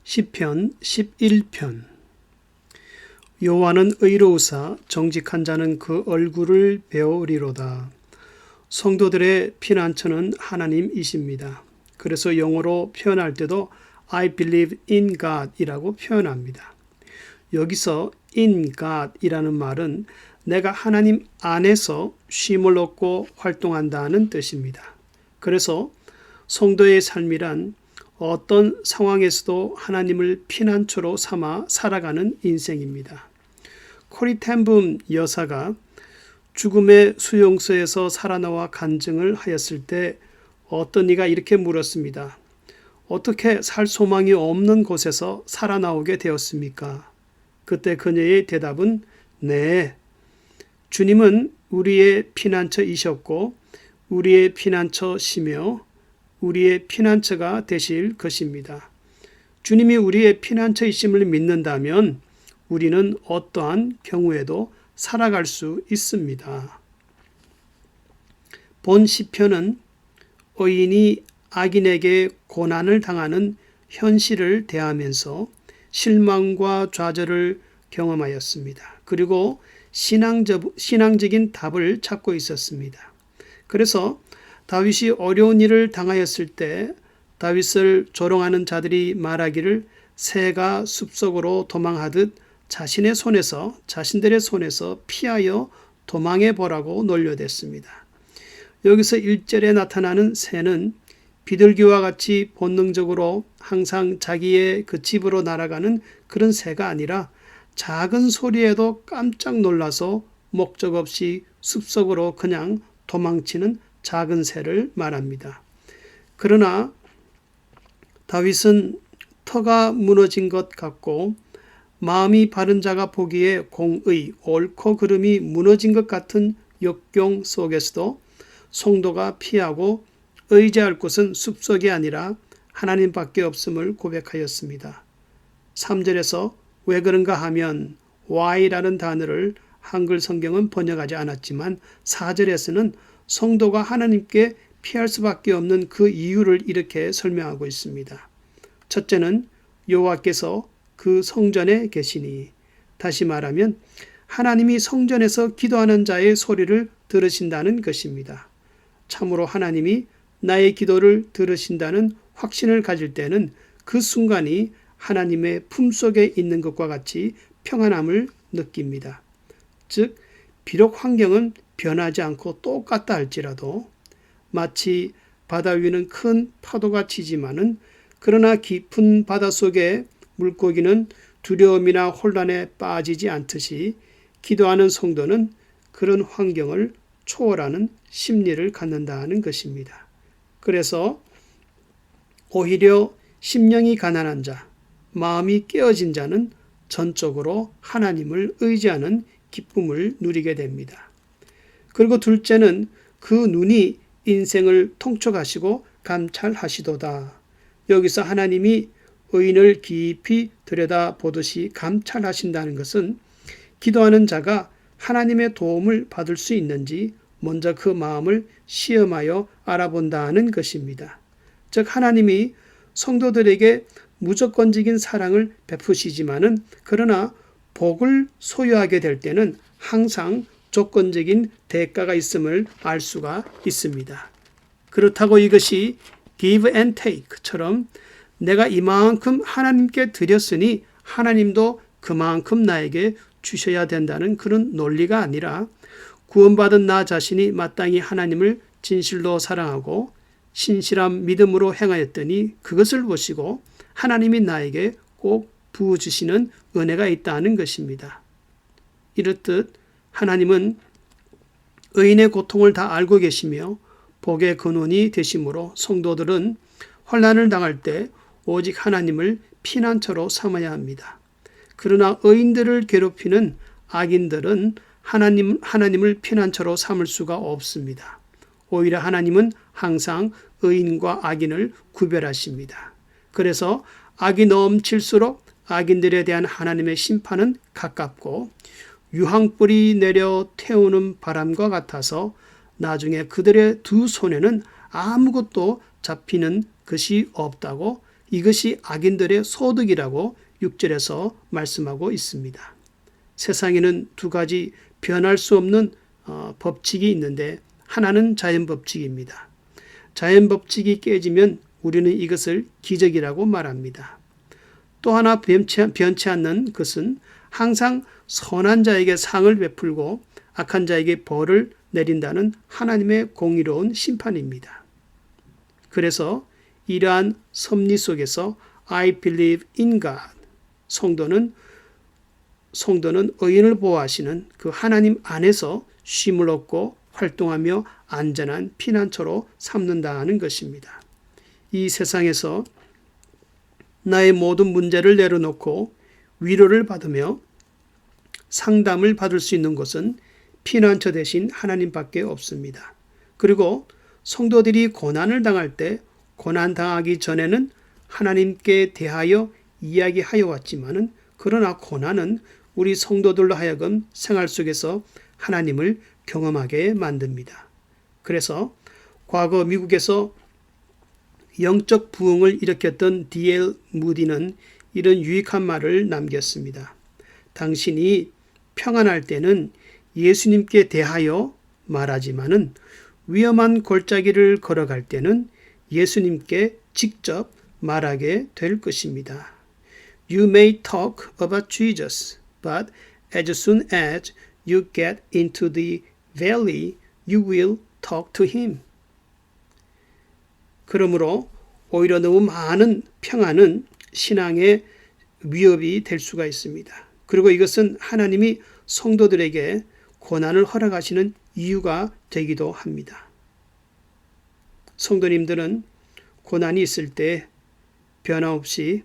시편 11편. 여호와는 의로우사 정직한 자는 그 얼굴을 배우리로다. 성도들의 피난처는 하나님이십니다. 그래서 영어로 표현할 때도 I believe in God 이라고 표현합니다. 여기서 in God 이라는 말은 내가 하나님 안에서 쉼을 얻고 활동한다는 뜻입니다. 그래서 성도의 삶이란 어떤 상황에서도 하나님을 피난처로 삼아 살아가는 인생입니다. 코리 텐붐 여사가 죽음의 수용소에서 살아나와 간증을 하였을 때 어떤 이가 이렇게 물었습니다. 어떻게 살 소망이 없는 곳에서 살아나오게 되었습니까? 그때 그녀의 대답은 네, 주님은 우리의 피난처이셨고 우리의 피난처시며 우리의 피난처가 되실 것입니다. 주님이 우리의 피난처이심을 믿는다면 우리는 어떠한 경우에도 살아갈 수 있습니다. 본 시편은 의인이 악인에게 고난을 당하는 현실을 대하면서 실망과 좌절을 경험하였습니다. 그리고 신앙적인 답을 찾고 있었습니다. 그래서 다윗이 어려운 일을 당하였을 때 다윗을 조롱하는 자들이 말하기를 새가 숲속으로 도망하듯 자신들의 손에서 피하여 도망해 보라고 놀려댔습니다. 여기서 1절에 나타나는 새는 비둘기와 같이 본능적으로 항상 자기의 그 집으로 날아가는 그런 새가 아니라 작은 소리에도 깜짝 놀라서 목적 없이 숲속으로 그냥 도망치는 작은 새를 말합니다. 그러나 다윗은 터가 무너진 것 같고 마음이 바른 자가 보기에 공의, 옳고 그름이 무너진 것 같은 역경 속에서도 성도가 피하고 의지할 곳은 숲속이 아니라 하나님밖에 없음을 고백하였습니다. 3절에서 왜 그런가 하면 why라는 단어를 한글 성경은 번역하지 않았지만 4절에서는 성도가 하나님께 피할 수밖에 없는 그 이유를 이렇게 설명하고 있습니다. 첫째는 여호와께서 그 성전에 계시니, 다시 말하면 하나님이 성전에서 기도하는 자의 소리를 들으신다는 것입니다. 참으로 하나님이 나의 기도를 들으신다는 확신을 가질 때는 그 순간이 하나님의 품속에 있는 것과 같이 평안함을 느낍니다. 즉 비록 환경은 변하지 않고 똑같다 할지라도 마치 바다 위는 큰 파도가 치지만은 그러나 깊은 바다 속에 물고기는 두려움이나 혼란에 빠지지 않듯이 기도하는 성도는 그런 환경을 초월하는 심리를 갖는다는 것입니다. 그래서 오히려 심령이 가난한 자, 마음이 깨어진 자는 전적으로 하나님을 의지하는 기쁨을 누리게 됩니다. 그리고 둘째는 그 눈이 인생을 통촉하시고 감찰하시도다. 여기서 하나님이 의인을 깊이 들여다보듯이 감찰하신다는 것은 기도하는 자가 하나님의 도움을 받을 수 있는지 먼저 그 마음을 시험하여 알아본다는 것입니다. 즉 하나님이 성도들에게 무조건적인 사랑을 베푸시지만은 그러나 복을 소유하게 될 때는 항상 조건적인 대가가 있음을 알 수가 있습니다. 그렇다고 이것이 give and take처럼 내가 이만큼 하나님께 드렸으니 하나님도 그만큼 나에게 주셔야 된다는 그런 논리가 아니라 구원받은 나 자신이 마땅히 하나님을 진실로 사랑하고 신실한 믿음으로 행하였더니 그것을 보시고 하나님이 나에게 꼭 부어주시는 은혜가 있다는 것입니다. 이렇듯 하나님은 의인의 고통을 다 알고 계시며 복의 근원이 되시므로 성도들은 환난을 당할 때 오직 하나님을 피난처로 삼아야 합니다. 그러나 의인들을 괴롭히는 악인들은 하나님을 피난처로 삼을 수가 없습니다. 오히려 하나님은 항상 의인과 악인을 구별하십니다. 그래서 악이 넘칠수록 악인들에 대한 하나님의 심판은 가깝고 유황불이 내려 태우는 바람과 같아서 나중에 그들의 두 손에는 아무것도 잡히는 것이 없다고 이것이 악인들의 소득이라고 6절에서 말씀하고 있습니다. 세상에는 두 가지 변할 수 없는 법칙이 있는데 하나는 자연법칙입니다. 자연법칙이 깨지면 우리는 이것을 기적이라고 말합니다. 또 하나 변치 않는 것은 항상 선한 자에게 상을 베풀고 악한 자에게 벌을 내린다는 하나님의 공의로운 심판입니다. 그래서 이러한 섭리 속에서 I believe in God, 성도는 의인을 보호하시는 그 하나님 안에서 쉼을 얻고 활동하며 안전한 피난처로 삼는다는 것입니다. 이 세상에서 나의 모든 문제를 내려놓고 위로를 받으며 상담을 받을 수 있는 곳은 피난처 대신 하나님밖에 없습니다. 그리고 성도들이 고난을 당할 때 고난 당하기 전에는 하나님께 대하여 이야기하여 왔지만은 그러나 고난은 우리 성도들로 하여금 생활 속에서 하나님을 경험하게 만듭니다. 그래서 과거 미국에서 영적 부흥을 일으켰던 D.L. 무디는 이런 유익한 말을 남겼습니다. 당신이 평안할 때는 예수님께 대하여 말하지만은 위험한 골짜기를 걸어갈 때는 예수님께 직접 말하게 될 것입니다. You may talk about Jesus, but as soon as you get into the valley, you will talk to him. 그러므로 오히려 너무 많은 평안은 신앙의 위협이 될 수가 있습니다. 그리고 이것은 하나님이 성도들에게 고난을 허락하시는 이유가 되기도 합니다. 성도님들은 고난이 있을 때 변함없이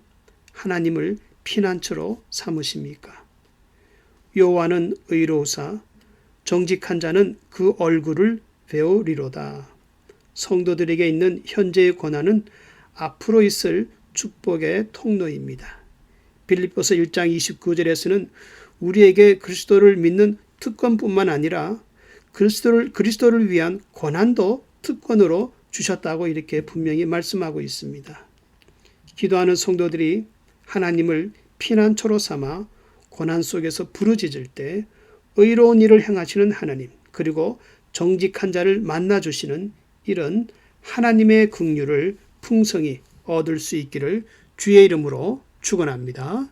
하나님을 피난처로 삼으십니까? 여호와는 의로우사 정직한 자는 그 얼굴을 배우리로다. 성도들에게 있는 현재의 고난은 앞으로 있을 축복의 통로입니다. 빌립보서 1장 29절에서는 우리에게 그리스도를 믿는 특권뿐만 아니라 그리스도를 위한 고난도 특권으로 주셨다고 이렇게 분명히 말씀하고 있습니다. 기도하는 성도들이 하나님을 피난처로 삼아 고난 속에서 부르짖을 때 의로운 일을 행하시는 하나님, 그리고 정직한 자를 만나주시는 이런 하나님의 긍휼을 풍성히 얻을 수 있기를 주의 이름으로 축원합니다.